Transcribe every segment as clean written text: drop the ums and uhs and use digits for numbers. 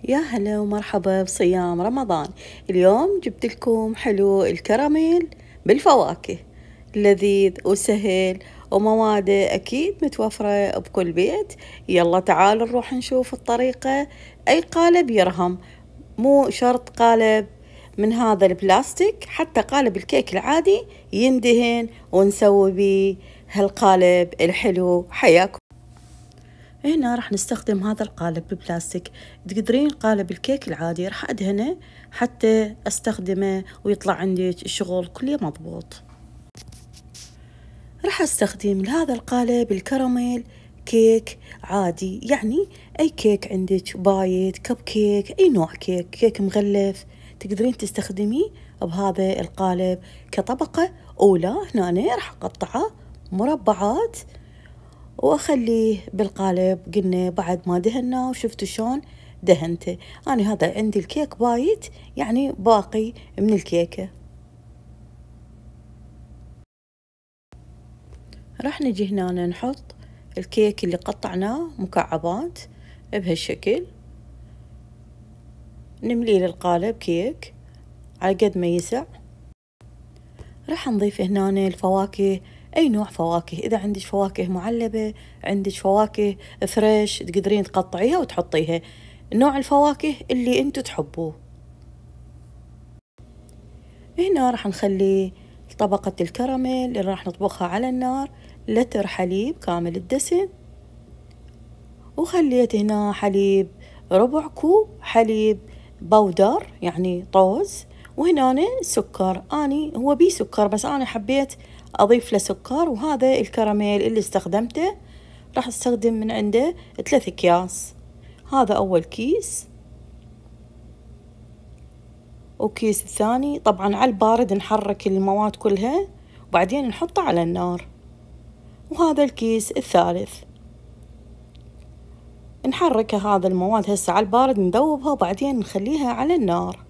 يا هلا ومرحبا بصيام رمضان. اليوم جبت لكم حلو الكراميل بالفواكه، لذيذ وسهل ومواده أكيد متوفرة بكل بيت. يلا تعالوا نروح نشوف الطريقة. أي قالب يرهم، مو شرط قالب من هذا البلاستيك، حتى قالب الكيك العادي يندهن ونسوي بيه هالقالب الحلو. حياكم. هنا راح نستخدم هذا القالب البلاستيك. تقدرين قالب الكيك العادي راح أدهنه حتى أستخدمه ويطلع عندي الشغل كله مضبوط. راح أستخدم لهذا القالب الكراميل كيك عادي، يعني أي كيك عندك، بايت، كب كيك، أي نوع كيك، كيك مغلف تقدرين تستخدميه بهذا القالب كطبقة أولى. هنا راح أقطعه مربعات وأخليه بالقالب. قلنا بعد ما دهناه وشفتوا شلون دهنته. أنا هذا عندي الكيك بايت، يعني باقي من الكيكة. راح نجي هنا نحط الكيك اللي قطعناه مكعبات بهالشكل، نملي للقالب كيك على قد ما يسع. راح نضيف هنا الفواكه، أي نوع فواكه. إذا عندك فواكه معلبة، عندك فواكه فريش، تقدرين تقطعيها وتحطيها نوع الفواكه اللي انتو تحبوه. هنا راح نخلي طبقة الكراميل اللي راح نطبخها على النار لتر حليب كامل الدسم، وخليت هنا حليب ربع كوب حليب بودر يعني طوز، وهنا سكر. أني هو بيه سكر بس أنا حبيت أضيف له سكر. وهذا الكراميل اللي استخدمته راح استخدم من عنده 3 أكياس. هذا أول كيس، وكيس الثاني طبعا على البارد نحرك المواد كلها وبعدين نحطها على النار. وهذا الكيس الثالث نحرك هذا المواد هسه على البارد، نذوبها وبعدين نخليها على النار.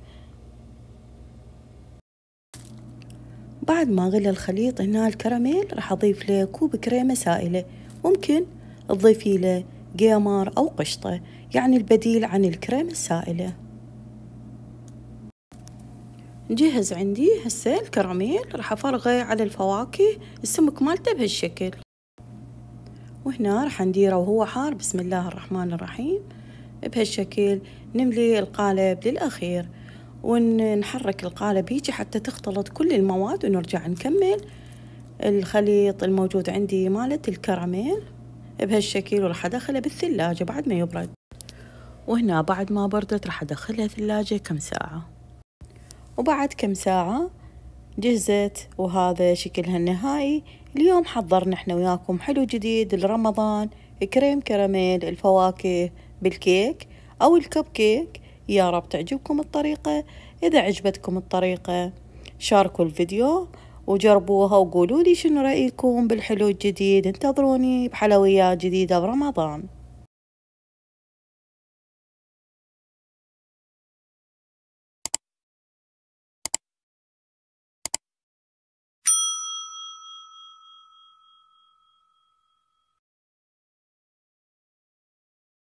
بعد ما غلى الخليط هنا الكراميل راح أضيف له كوب كريمة سائلة، ممكن تضيفي له قيمر أو قشطة، يعني البديل عن الكريمة السائلة. نجهز عندي هسه الكراميل، راح أفرغه على الفواكه السمك مالته بهالشكل. وهنا راح نديره وهو حار. بسم الله الرحمن الرحيم. بهالشكل نملي القالب للأخير ونحرك القالب هيجي حتى تختلط كل المواد، ونرجع نكمل الخليط الموجود عندي مالة الكراميل بهالشكل. وراح أدخله بالثلاجة بعد ما يبرد. وهنا بعد ما بردت راح أدخلها ثلاجة كم ساعة. وبعد كم ساعة جهزت، وهذا شكلها النهائي. اليوم حضرنا احنا وياكم حلو جديد لرمضان، كريم كراميل الفواكه بالكيك أو الكب كيك. يا رب تعجبكم الطريقة. إذا عجبتكم الطريقة شاركوا الفيديو وجربوها وقولوا لي شنو رأيكم بالحلو الجديد. انتظروني بحلويات جديدة برمضان.